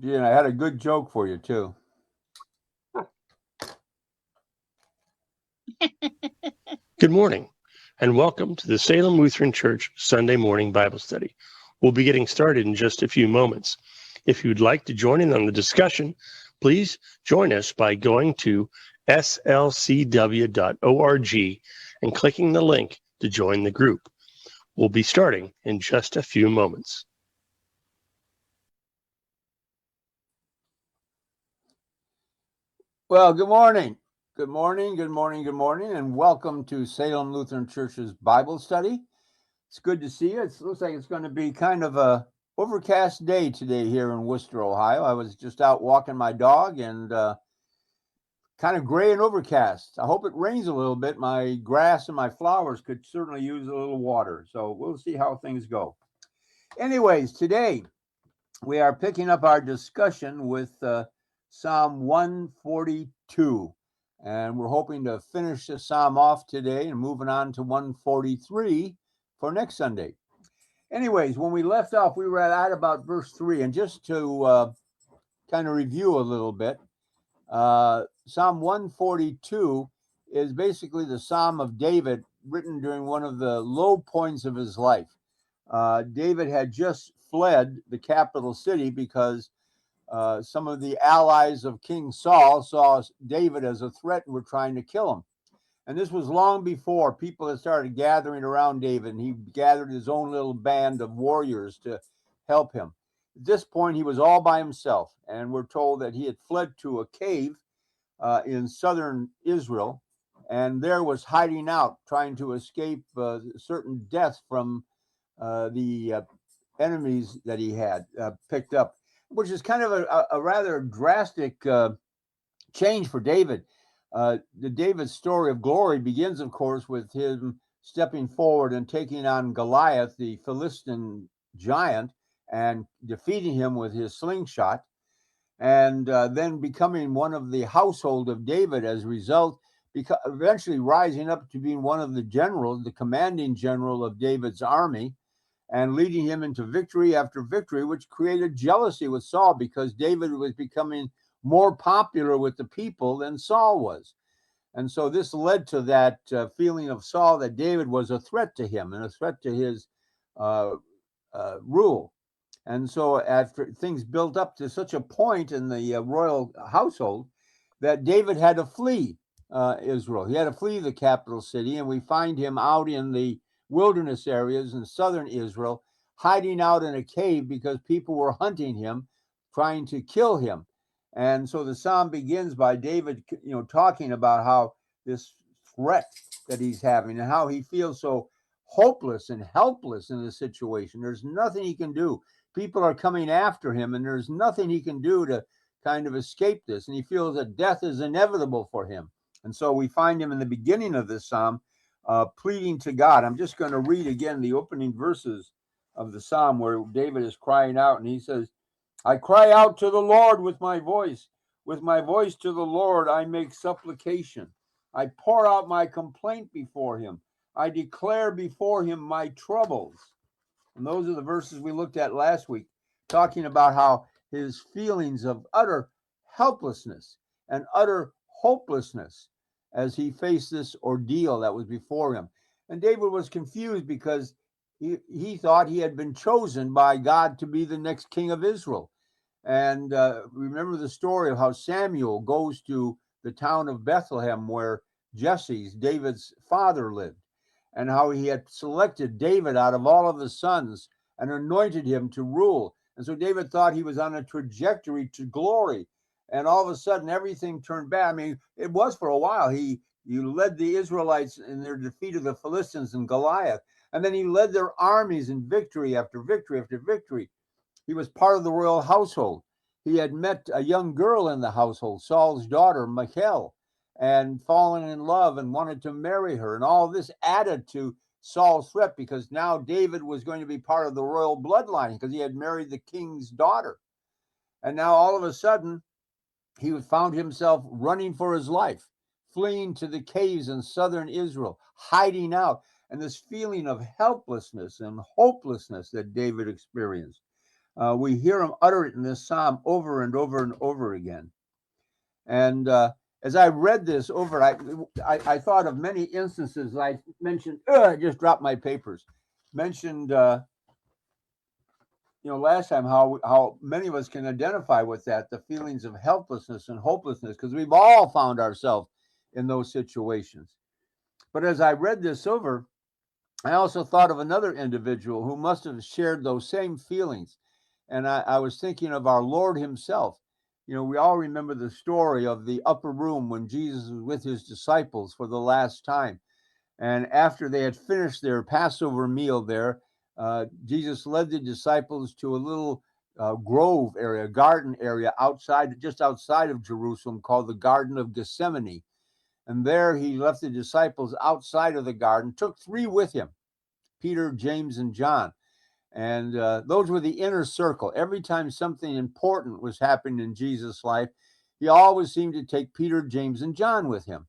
Gee, and I had a good joke for you, too. Good morning, and welcome to the Salem Lutheran Church Sunday morning Bible study. We'll be getting started in just a few moments. If you'd like to join in on the discussion, please join us by going to slcw.org and clicking the link to join the group. We'll be starting in just a few moments. Well, good morning. Good morning, good morning, good morning, and welcome to Salem Lutheran Church's Bible study. It's good to see you. It looks like it's going to be kind of a overcast day today here in Worcester, Ohio. I was just out walking my dog and kind of gray and overcast. I hope it rains a little bit. My grass and my flowers could certainly use a little water, so we'll see how things go. Anyways, today we are picking up our discussion with Psalm 142. And we're hoping to finish the psalm off today and moving on to 143 for next Sunday. Anyways, when we left off, we were at about verse 3. And just to kind of review a little bit, Psalm 142 is basically the Psalm of David written during one of the low points of his life. David had just fled the capital city because some of the allies of King Saul saw David as a threat and were trying to kill him. And this was long before people had started gathering around David, and he gathered his own little band of warriors to help him. At this point, he was all by himself, and we're told that he had fled to a cave in southern Israel, and there was hiding out, trying to escape certain death from the enemies that he had picked up, which is kind of a rather drastic change for David. The David's story of glory begins, of course, with him stepping forward and taking on Goliath, the Philistine giant, and defeating him with his slingshot, and then becoming one of the household of David as a result, eventually rising up to being one of the generals, the commanding general of David's army, and leading him into victory after victory, which created jealousy with Saul because David was becoming more popular with the people than Saul was. And so this led to that feeling of Saul that David was a threat to him and a threat to his rule. And so after things built up to such a point in the royal household that David had to flee Israel. He had to flee the capital city, and we find him out in the wilderness areas in southern Israel, hiding out in a cave because people were hunting him, trying to kill him. And so the psalm begins by David, talking about how this threat that he's having and how he feels so hopeless and helpless in this situation. There's nothing he can do. People are coming after him, and there's nothing he can do to kind of escape this. And he feels that death is inevitable for him. And so we find him in the beginning of this psalm pleading to God. I'm just going to read again the opening verses of the psalm where David is crying out, and he says, I cry out to the Lord with my voice. With my voice to the Lord, I make supplication. I pour out my complaint before him. I declare before him my troubles. And those are the verses we looked at last week, talking about how his feelings of utter helplessness and utter hopelessness as he faced this ordeal that was before him. And David was confused because he thought he had been chosen by God to be the next king of Israel. And remember the story of how Samuel goes to the town of Bethlehem where Jesse's, David's father, lived, and how he had selected David out of all of his sons and anointed him to rule. And so David thought he was on a trajectory to glory. And all of a sudden, everything turned bad. I mean, it was for a while. He led the Israelites in their defeat of the Philistines and Goliath. And then he led their armies in victory after victory after victory. He was part of the royal household. He had met a young girl in the household, Saul's daughter, Michal, and fallen in love and wanted to marry her. And all this added to Saul's threat because now David was going to be part of the royal bloodline because he had married the king's daughter. And now all of a sudden, he found himself running for his life, fleeing to the caves in southern Israel, hiding out, and this feeling of helplessness and hopelessness that David experienced. We hear him utter it in this psalm over and over and over again. And as I read this over, I thought of many instances. I mentioned, I just dropped my papers. Mentioned, last time how many of us can identify with that, the feelings of helplessness and hopelessness, because we've all found ourselves in those situations. But as I read this over, I also thought of another individual who must have shared those same feelings. And I was thinking of our Lord himself. We all remember the story of the upper room when Jesus was with his disciples for the last time. And after they had finished their Passover meal there, Jesus led the disciples to a little grove area, garden area just outside of Jerusalem, called the Garden of Gethsemane. And there he left the disciples outside of the garden, took three with him, Peter, James, and John. And those were the inner circle. Every time something important was happening in Jesus' life, he always seemed to take Peter, James, and John with him.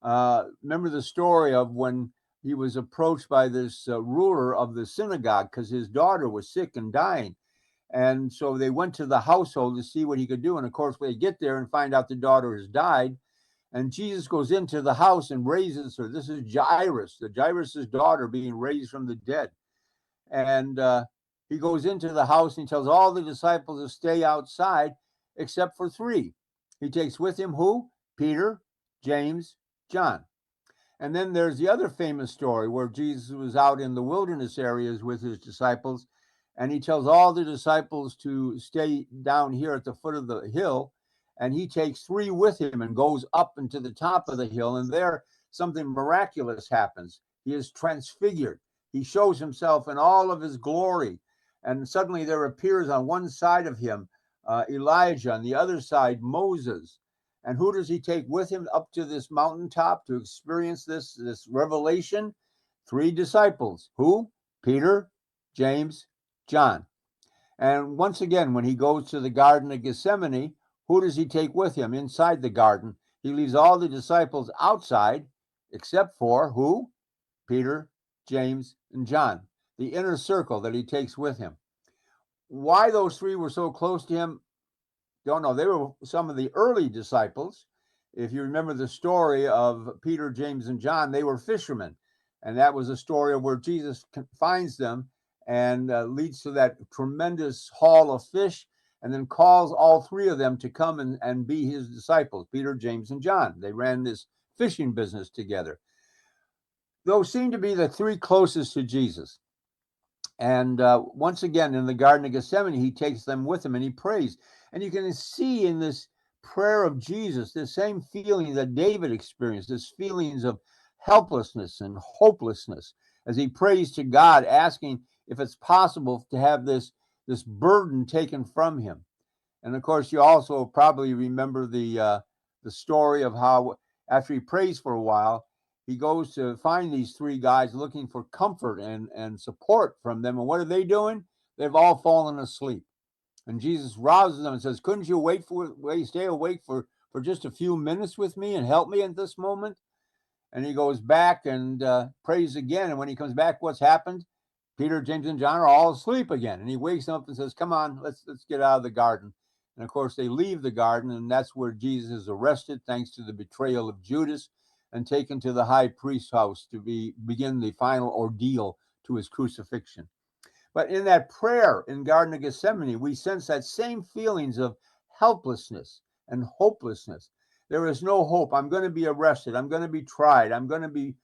Remember the story of when he was approached by this ruler of the synagogue because his daughter was sick and dying. And so they went to the household to see what he could do. And of course, they get there and find out the daughter has died. And Jesus goes into the house and raises her. This is Jairus' daughter being raised from the dead. And he goes into the house and he tells all the disciples to stay outside except for three. He takes with him who? Peter, James, John. And then there's the other famous story where Jesus was out in the wilderness areas with his disciples, and he tells all the disciples to stay down here at the foot of the hill, and he takes three with him and goes up into the top of the hill, and there something miraculous happens. He is transfigured. He shows himself in all of his glory, and suddenly there appears on one side of him Elijah, on the other side Moses. And who does he take with him up to this mountaintop to experience this revelation? Three disciples. Who? Peter, James, John. And once again, when he goes to the Garden of Gethsemane, who does he take with him inside the garden? He leaves all the disciples outside, except for who? Peter, James, and John, the inner circle that he takes with him. Why those three were so close to him, don't know. They were some of the early disciples. If you remember the story of Peter, James, and John, they were fishermen. And that was a story of where Jesus finds them and leads to that tremendous haul of fish, and then calls all three of them to come and be his disciples, Peter, James, and John. They ran this fishing business together. Those seem to be the three closest to Jesus. And once again, in the Garden of Gethsemane, he takes them with him and he prays. And you can see in this prayer of Jesus the same feeling that David experienced, this feelings of helplessness and hopelessness as he prays to God, asking if it's possible to have this burden taken from him. And of course, you also probably remember the story of how after he prays for a while, he goes to find these three guys looking for comfort and support from them. And what are they doing? They've all fallen asleep. And Jesus rouses them and says, couldn't you stay awake for just a few minutes with me and help me at this moment? And he goes back and prays again. And when he comes back, what's happened? Peter, James, and John are all asleep again. And he wakes up and says, come on, let's get out of the garden. And of course, they leave the garden, and that's where Jesus is arrested, thanks to the betrayal of Judas, and taken to the high priest's house to begin the final ordeal to his crucifixion. But in that prayer in Garden of Gethsemane, we sense that same feelings of helplessness and hopelessness. There is no hope. I'm going to be arrested. I'm going to be tried. I'm going to be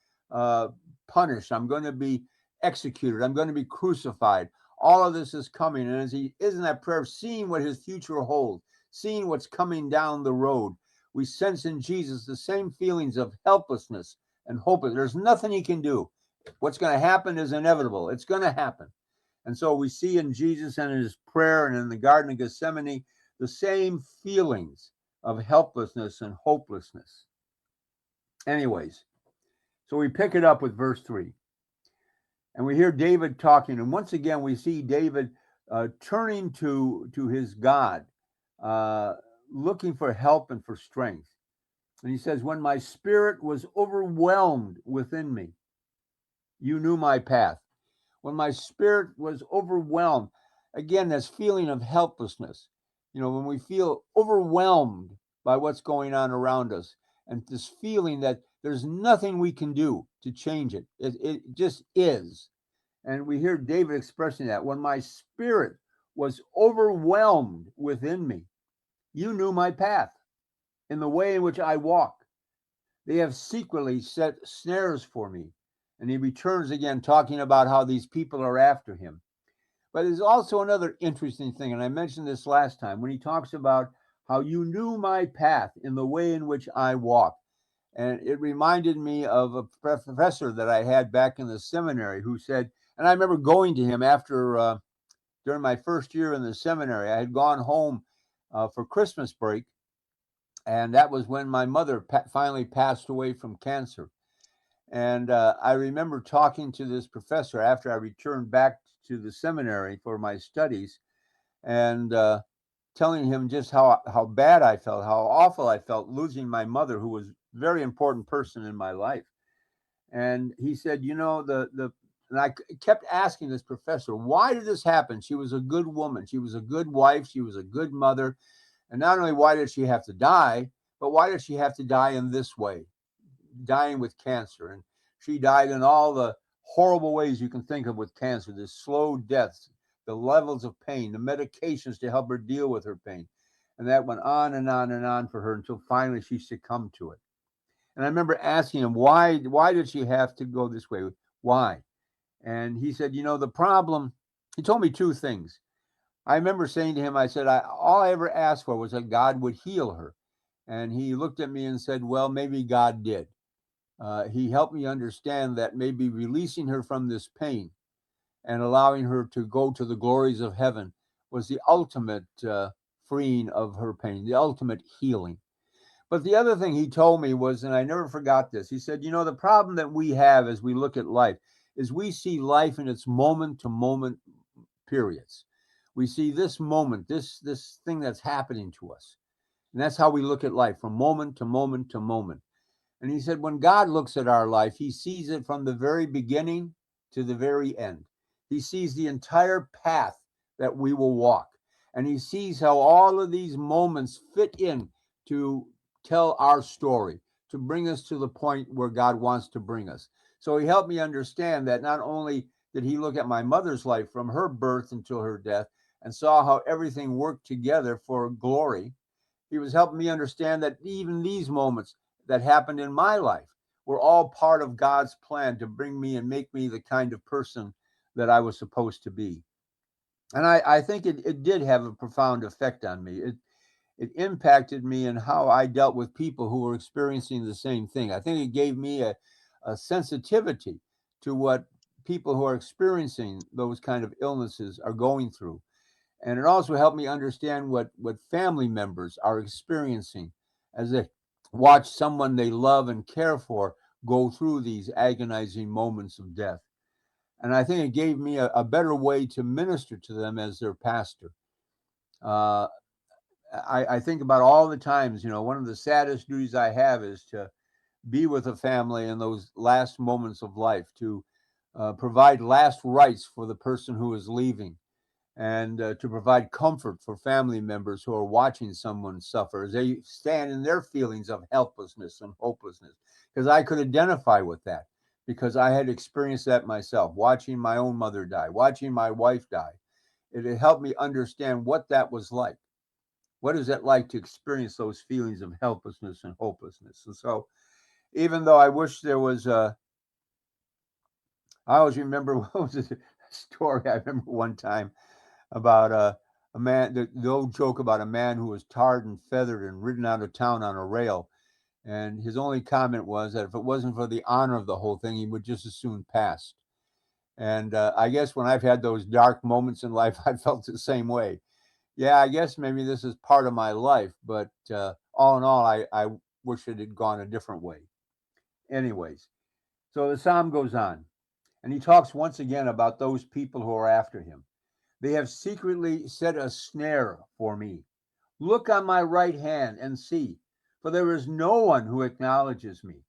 punished. I'm going to be executed. I'm going to be crucified. All of this is coming. And as he is in that prayer, seeing what his future holds, seeing what's coming down the road, we sense in Jesus the same feelings of helplessness and hopelessness. There's nothing he can do. What's going to happen is inevitable. It's going to happen. And so we see in Jesus and in his prayer and in the Garden of Gethsemane the same feelings of helplessness and hopelessness. Anyways, so we pick it up with verse 3. And we hear David talking. And once again, we see David turning to his God, looking for help and for strength. And he says, when my spirit was overwhelmed within me, you knew my path. When my spirit was overwhelmed, again, this feeling of helplessness, when we feel overwhelmed by what's going on around us, and this feeling that there's nothing we can do to change it. It just is. And we hear David expressing that. When my spirit was overwhelmed within me, you knew my path in the way in which I walk. They have secretly set snares for me. And he returns again, talking about how these people are after him. But there's also another interesting thing, and I mentioned this last time, when he talks about how you knew my path in the way in which I walk. And it reminded me of a professor that I had back in the seminary who said, and I remember going to him after, during my first year in the seminary, I had gone home for Christmas break. And that was when my mother finally passed away from cancer. And I remember talking to this professor after I returned back to the seminary for my studies, and telling him just how bad I felt, how awful I felt losing my mother, who was a very important person in my life. And he said, and I kept asking this professor, why did this happen? She was a good woman. She was a good wife. She was a good mother. And not only why did she have to die, but why did she have to die in this way, dying with cancer? And she died in all the horrible ways you can think of with cancer, the slow deaths, the levels of pain, the medications to help her deal with her pain. And that went on and on and on for her until finally she succumbed to it. And I remember asking him, why did she have to go this way? Why? And he said, the problem, he told me two things. I remember saying to him, I said, all I ever asked for was that God would heal her. And he looked at me and said, well, maybe God did. He helped me understand that maybe releasing her from this pain and allowing her to go to the glories of heaven was the ultimate freeing of her pain, the ultimate healing. But the other thing he told me was, and I never forgot this, he said, the problem that we have as we look at life is we see life in its moment to moment periods. We see this moment, this thing that's happening to us. And that's how we look at life, from moment to moment to moment. And he said, when God looks at our life, he sees it from the very beginning to the very end. He sees the entire path that we will walk. And he sees how all of these moments fit in to tell our story, to bring us to the point where God wants to bring us. So he helped me understand that not only did he look at my mother's life from her birth until her death and saw how everything worked together for glory, he was helping me understand that even these moments that happened in my life were all part of God's plan to bring me and make me the kind of person that I was supposed to be. And I think it did have a profound effect on me. It impacted me in how I dealt with people who were experiencing the same thing. I think it gave me a sensitivity to what people who are experiencing those kind of illnesses are going through. And it also helped me understand what family members are experiencing as they watch someone they love and care for go through these agonizing moments of death. And I think it gave me a better way to minister to them as their pastor. Uh, I think about all the times, one of the saddest duties I have is to be with a family in those last moments of life, to provide last rites for the person who is leaving, and to provide comfort for family members who are watching someone suffer as they stand in their feelings of helplessness and hopelessness. Because I could identify with that, because I had experienced that myself, watching my own mother die, watching my wife die. It helped me understand what that was like. What is it like to experience those feelings of helplessness and hopelessness? And so, even though I wish there was I always remember what was a story I remember one time about a man, the old joke about a man who was tarred and feathered and ridden out of town on a rail. And his only comment was that if it wasn't for the honor of the whole thing, he would just as soon pass. And I guess when I've had those dark moments in life, I felt the same way. Yeah, I guess maybe this is part of my life, but all in all, I wish it had gone a different way. Anyways, so the psalm goes on, and he talks once again about those people who are after him. They have secretly set a snare for me. Look on my right hand and see, for there is no one who acknowledges me.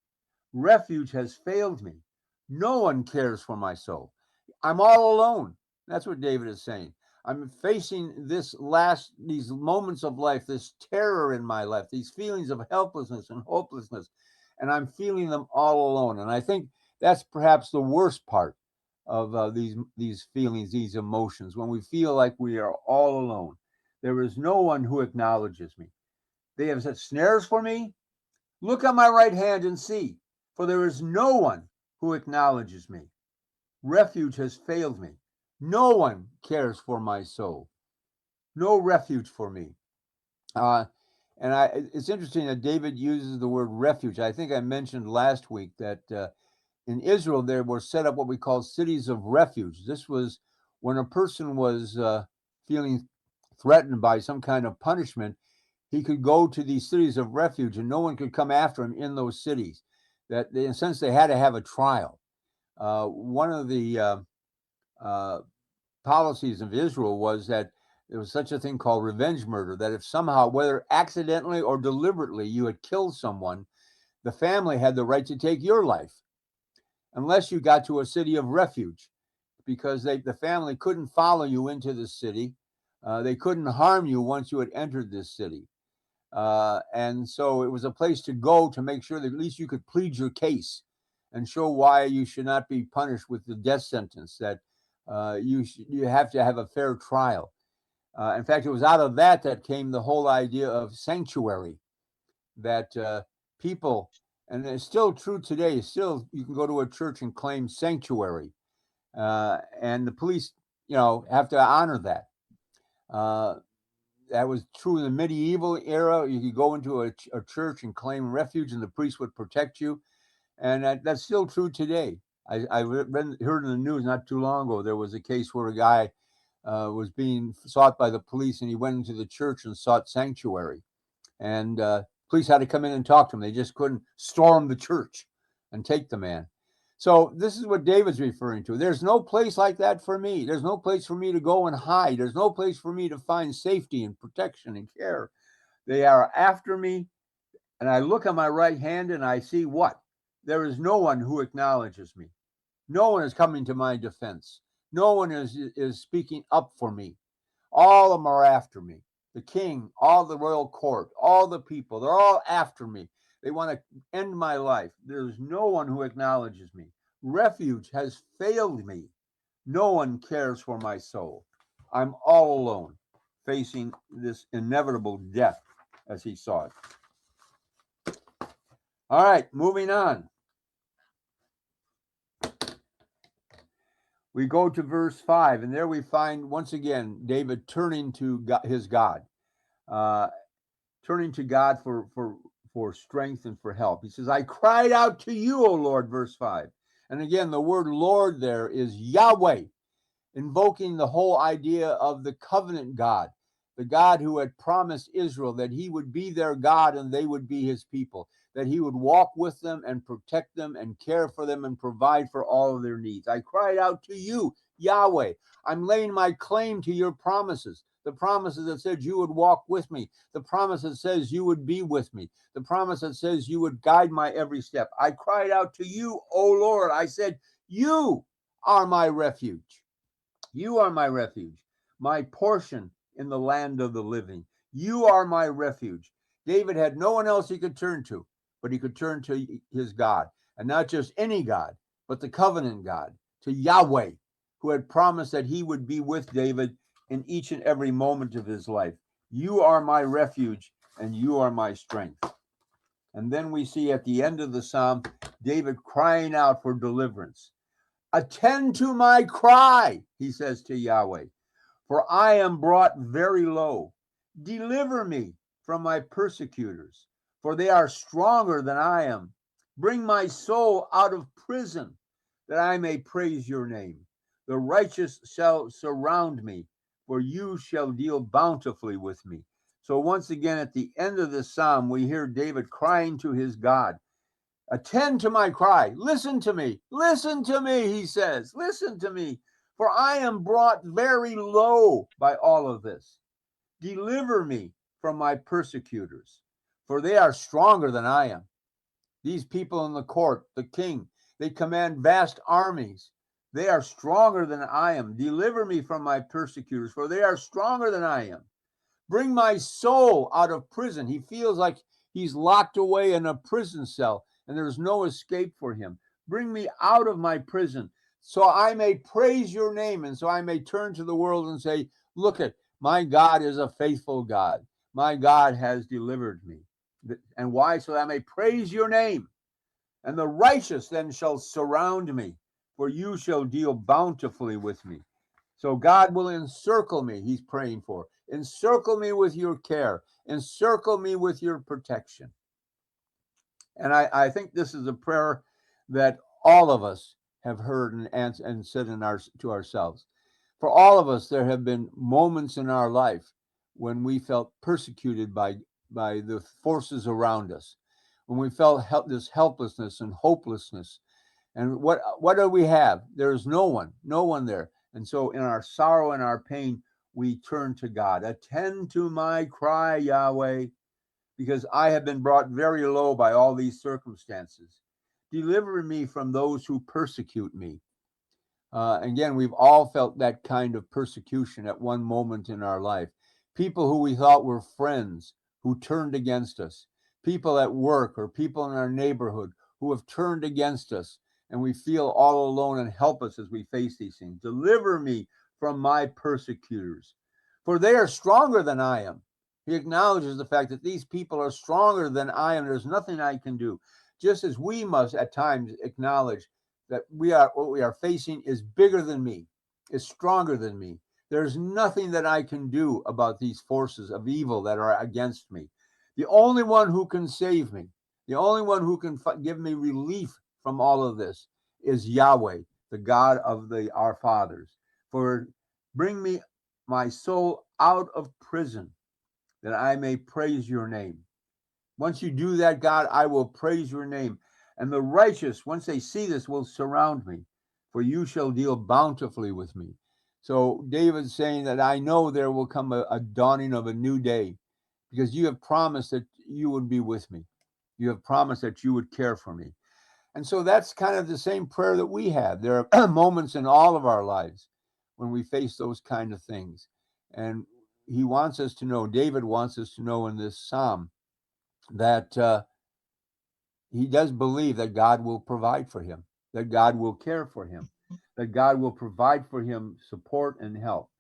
Refuge has failed me. No one cares for my soul. I'm all alone. That's what David is saying. I'm facing these moments of life, this terror in my life, these feelings of helplessness and hopelessness, and I'm feeling them all alone. And I think that's perhaps the worst part of these feelings, these emotions, when we feel like we are all alone. There is no one who acknowledges me. They have set snares for me. Look on my right hand and see, for there is no one who acknowledges me. Refuge has failed me. No one cares for my soul. No refuge for me. Uh, it's interesting that David uses the word refuge. I think I mentioned last week that in Israel there were set up what we call cities of refuge. This was when a person was feeling threatened by some kind of punishment, he could go to these cities of refuge and no one could come after him in those cities. That in a sense they had to have a trial. One of the policies of Israel was that there was such a thing called revenge murder, that if somehow, whether accidentally or deliberately, you had killed someone, the family had the right to take your life unless you got to a city of refuge, because the family couldn't follow you into the city. They couldn't harm you once you had entered this city. And so it was a place to go to make sure that at least you could plead your case and show why you should not be punished with the death sentence, that you have to have a fair trial. In fact, it was out of that came the whole idea of sanctuary, that people, and it's still true today, still you can go to a church and claim sanctuary, and the police, have to honor that. That was true in the medieval era. You could go into a church and claim refuge, and the priest would protect you. And that's still true today. I heard in the news not too long ago, there was a case where a guy was being sought by the police, and he went into the church and sought sanctuary. And police had to come in and talk to him. They just couldn't storm the church and take the man. So this is what David's referring to. There's no place like that for me. There's no place for me to go and hide. There's no place for me to find safety and protection and care. They are after me. And I look on my right hand and I see what? There is no one who acknowledges me. No one is coming to my defense. No one is speaking up for me. All of them are after me. The king, all the royal court, all the people, they're all after me. They want to end my life. There's no one who acknowledges me. Refuge has failed me. No one cares for my soul. I'm all alone, facing this inevitable death as he saw it. All right, moving on. We go to verse 5, and there we find once again David turning to God, his God, turning to God for strength and for help. He says, I cried out to you, O Lord, verse 5. And again, the word Lord there is Yahweh, invoking the whole idea of the covenant God, the God who had promised Israel that he would be their God and they would be his people, that he would walk with them and protect them and care for them and provide for all of their needs. I cried out to you, Yahweh. I'm laying my claim to your promises, the promises that said you would walk with me, the promise that says you would be with me, the promise that says you would guide my every step. I cried out to you, O Lord. I said, you are my refuge. You are my refuge, my portion in the land of the living. You are my refuge. David had no one else he could turn to, but he could turn to his God, and not just any God, but the covenant God, to Yahweh, who had promised that he would be with David in each and every moment of his life. You are my refuge, and you are my strength. And then we see at the end of the psalm, David crying out for deliverance. Attend to my cry, he says to Yahweh, for I am brought very low. Deliver me from my persecutors, for they are stronger than I am. Bring my soul out of prison, that I may praise your name. The righteous shall surround me, for you shall deal bountifully with me. So once again, at the end of the psalm, we hear David crying to his God. Attend to my cry. Listen to me, he says. Listen to me, for I am brought very low by all of this. Deliver me from my persecutors, for they are stronger than I am. These people in the court, the king, they command vast armies. They are stronger than I am. Deliver me from my persecutors, for they are stronger than I am. Bring my soul out of prison. He feels like he's locked away in a prison cell and there's no escape for him. Bring me out of my prison so I may praise your name and so I may turn to the world and say, look at, my God is a faithful God. My God has delivered me. And why? So I may praise your name. And the righteous then shall surround me, for you shall deal bountifully with me. So God will encircle me, he's praying for. Encircle me with your care. Encircle me with your protection. And I think this is a prayer that all of us have heard and said to ourselves. For all of us, there have been moments in our life when we felt persecuted by the forces around us, when we felt this helplessness and hopelessness. And what do we have? There's no one there. And so in our sorrow and our pain, we turn to God. Attend to my cry, Yahweh, because I have been brought very low by all these circumstances. Deliver me from those who persecute me. Again, we've all felt that kind of persecution at one moment in our life. People who we thought were friends who turned against us. People at work or people in our neighborhood who have turned against us, and we feel all alone and helpless as we face these things. Deliver me from my persecutors, for they are stronger than I am. He acknowledges the fact that these people are stronger than I am. There's nothing I can do. Just as we must at times acknowledge that what we are facing is bigger than me, is stronger than me. There's nothing that I can do about these forces of evil that are against me. The only one who can save me, the only one who can give me relief from all of this is Yahweh, the God of our fathers. For bring me my soul out of prison, that I may praise your name. Once you do that, God, I will praise your name. And the righteous, once they see this, will surround me, for you shall deal bountifully with me. So David's saying that I know there will come a dawning of a new day, because you have promised that you would be with me. You have promised that you would care for me. And so that's kind of the same prayer that we have. There are moments in all of our lives when we face those kind of things. And he wants us to know, David wants us to know in this psalm, that he does believe that God will provide for him, that God will care for him, that God will provide for him support and help.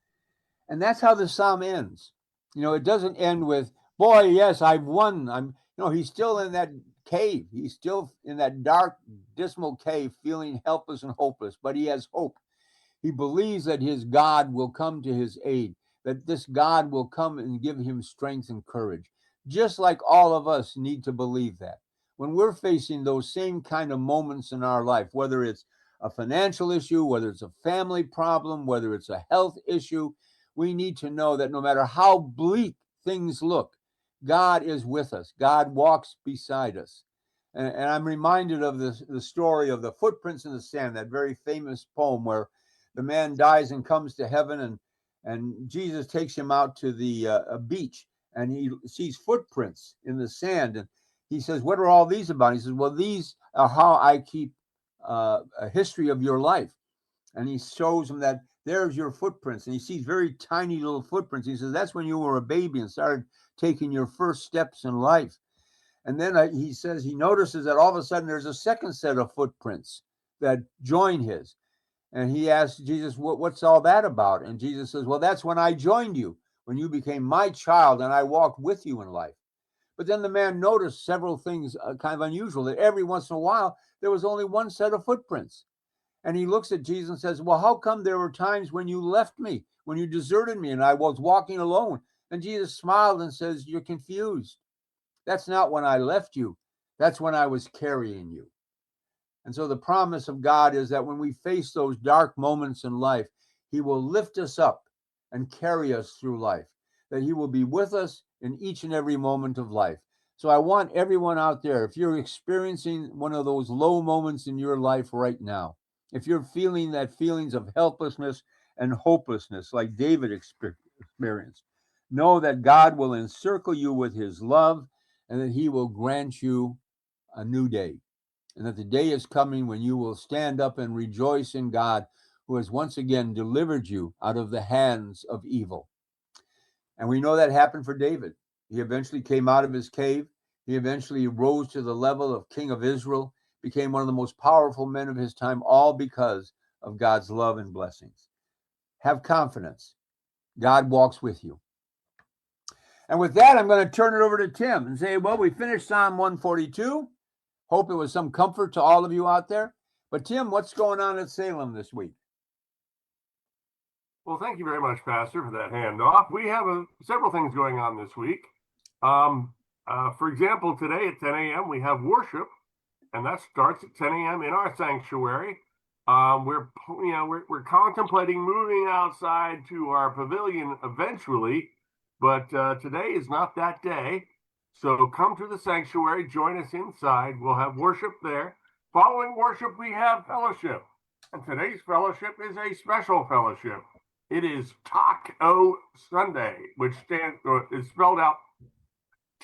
And that's how the psalm ends. It doesn't end with, boy, yes, I've won. He's still in that cave. He's still in that dark, dismal cave, feeling helpless and hopeless, but he has hope. He believes that his God will come to his aid, that this God will come and give him strength and courage, just like all of us need to believe that. When we're facing those same kind of moments in our life, whether it's a financial issue, whether it's a family problem, whether it's a health issue, we need to know that no matter how bleak things look, God is with us. God walks beside us. And I'm reminded of the story of the footprints in the sand, that very famous poem where the man dies and comes to heaven, and Jesus takes him out to the beach, and he sees footprints in the sand, and he says, what are all these about? He says, well, these are how I keep a history of your life. And he shows him that there's your footprints, and he sees very tiny little footprints. He says, that's when you were a baby and started taking your first steps in life. And then he says he notices that all of a sudden there's a second set of footprints that join his. And he asks Jesus, what's all that about? And Jesus says, well, that's when I joined you, when you became my child and I walked with you in life. But then the man noticed several things kind of unusual, that every once in a while there was only one set of footprints. And he looks at Jesus and says, well, how come there were times when you left me, when you deserted me and I was walking alone? And Jesus smiled and says, you're confused. That's not when I left you. That's when I was carrying you. And so the promise of God is that when we face those dark moments in life, he will lift us up and carry us through life, that he will be with us in each and every moment of life. So I want everyone out there, if you're experiencing one of those low moments in your life right now, if you're feeling that feelings of helplessness and hopelessness like David experienced, know that God will encircle you with his love and that he will grant you a new day. And that the day is coming when you will stand up and rejoice in God who has once again delivered you out of the hands of evil. And we know that happened for David. He eventually came out of his cave. He eventually rose to the level of king of Israel, became one of the most powerful men of his time, all because of God's love and blessings. Have confidence. God walks with you. And with that, I'm going to turn it over to Tim and say, well, we finished Psalm 142. Hope it was some comfort to all of you out there. But Tim, what's going on at Salem this week? Well, thank you very much, Pastor, for that handoff. We have several things going on this week. For example, today at 10 a.m. we have worship, and that starts at 10 a.m. in our sanctuary. We're contemplating moving outside to our pavilion eventually, but today is not that day. So come to the sanctuary, join us inside. We'll have worship there. Following worship, we have fellowship, and today's fellowship is a special fellowship. It is Taco Sunday, which is spelled out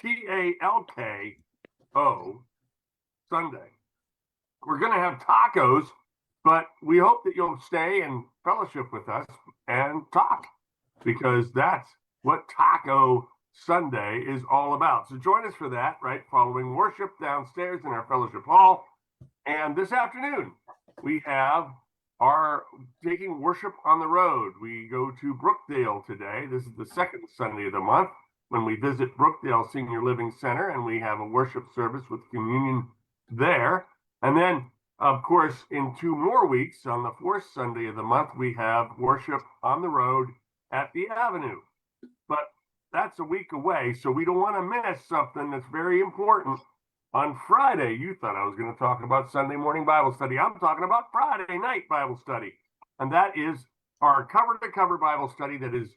Talko Sunday. We're going to have tacos, but we hope that you'll stay and fellowship with us and talk, because that's what Taco Sunday is all about. So join us for that, right, following worship downstairs in our fellowship hall. And this afternoon, we have our taking worship on the road. We go to Brookdale today. This is the second Sunday of the month when we visit Brookdale Senior Living Center, and we have a worship service with communion there. And then, of course, in 2 more weeks, on the 4th Sunday of the month, we have worship on the road at the Avenue. But that's a week away, so we don't want to miss something that's very important. On Friday, you thought I was going to talk about Sunday morning Bible study. I'm talking about Friday night Bible study. And that is our cover-to-cover Bible study. That is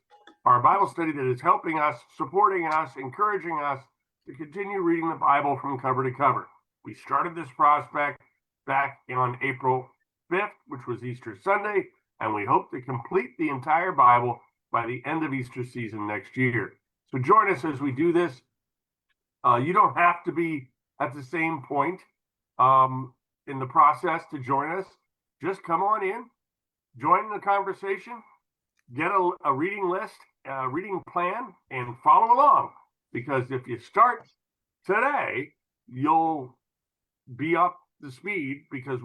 our Bible study that is helping us, supporting us, encouraging us to continue reading the Bible from cover to cover. We started this prospect back on April 5th, which was Easter Sunday, and we hope to complete the entire Bible by the end of Easter season next year. So join us as we do this. You don't have to be at the same point in the process to join us. Just come on in, join the conversation, get a reading list, a reading plan, and follow along. Because if you start today, you'll be up to speed, because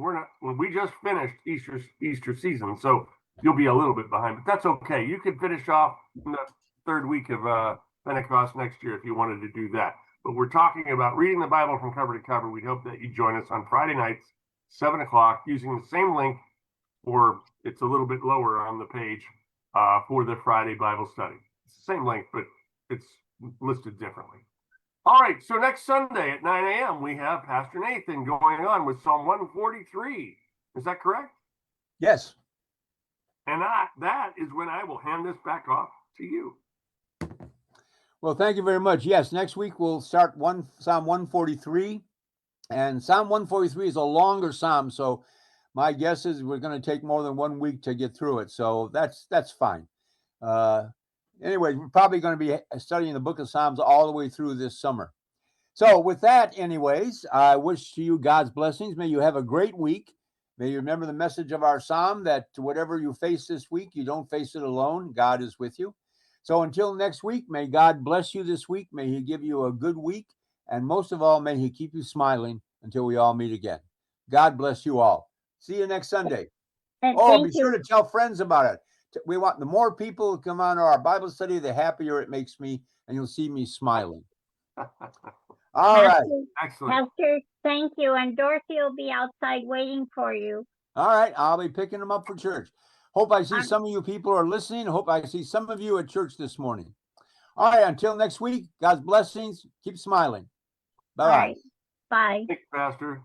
we just finished Easter season, so you'll be a little bit behind, but that's okay. You can finish off in the 3rd week of Pentecost next year if you wanted to do that. But we're talking about reading the Bible from cover to cover. We hope that you join us on Friday nights, 7 o'clock, using the same link, or it's a little bit lower on the page for the Friday Bible study. It's the same link, but it's listed differently. All right, so next Sunday at 9 a.m., we have Pastor Nathan going on with Psalm 143. Is that correct? Yes. And that is when I will hand this back off to you. Well, thank you very much. Yes, next week we'll start Psalm 143. And Psalm 143 is a longer psalm, so my guess is we're going to take more than 1 week to get through it. So that's fine. Anyway, we're probably going to be studying the book of Psalms all the way through this summer. So with that, anyways, I wish to you God's blessings. May you have a great week. May you remember the message of our psalm, that whatever you face this week, you don't face it alone. God is with you. So until next week, may God bless you this week. May he give you a good week. And most of all, may he keep you smiling until we all meet again. God bless you all. See you next Sunday. And be sure to tell friends about it. We want the more people who come on our Bible study, the happier it makes me, and you'll see me smiling. All right. Excellent. Pastor, thank you. And Dorothy will be outside waiting for you. All right. I'll be picking them up for church. Hope I see some of you people are listening. Hope I see some of you at church this morning. All right. Until next week, God's blessings. Keep smiling. Bye-bye. Bye. Thanks, Pastor.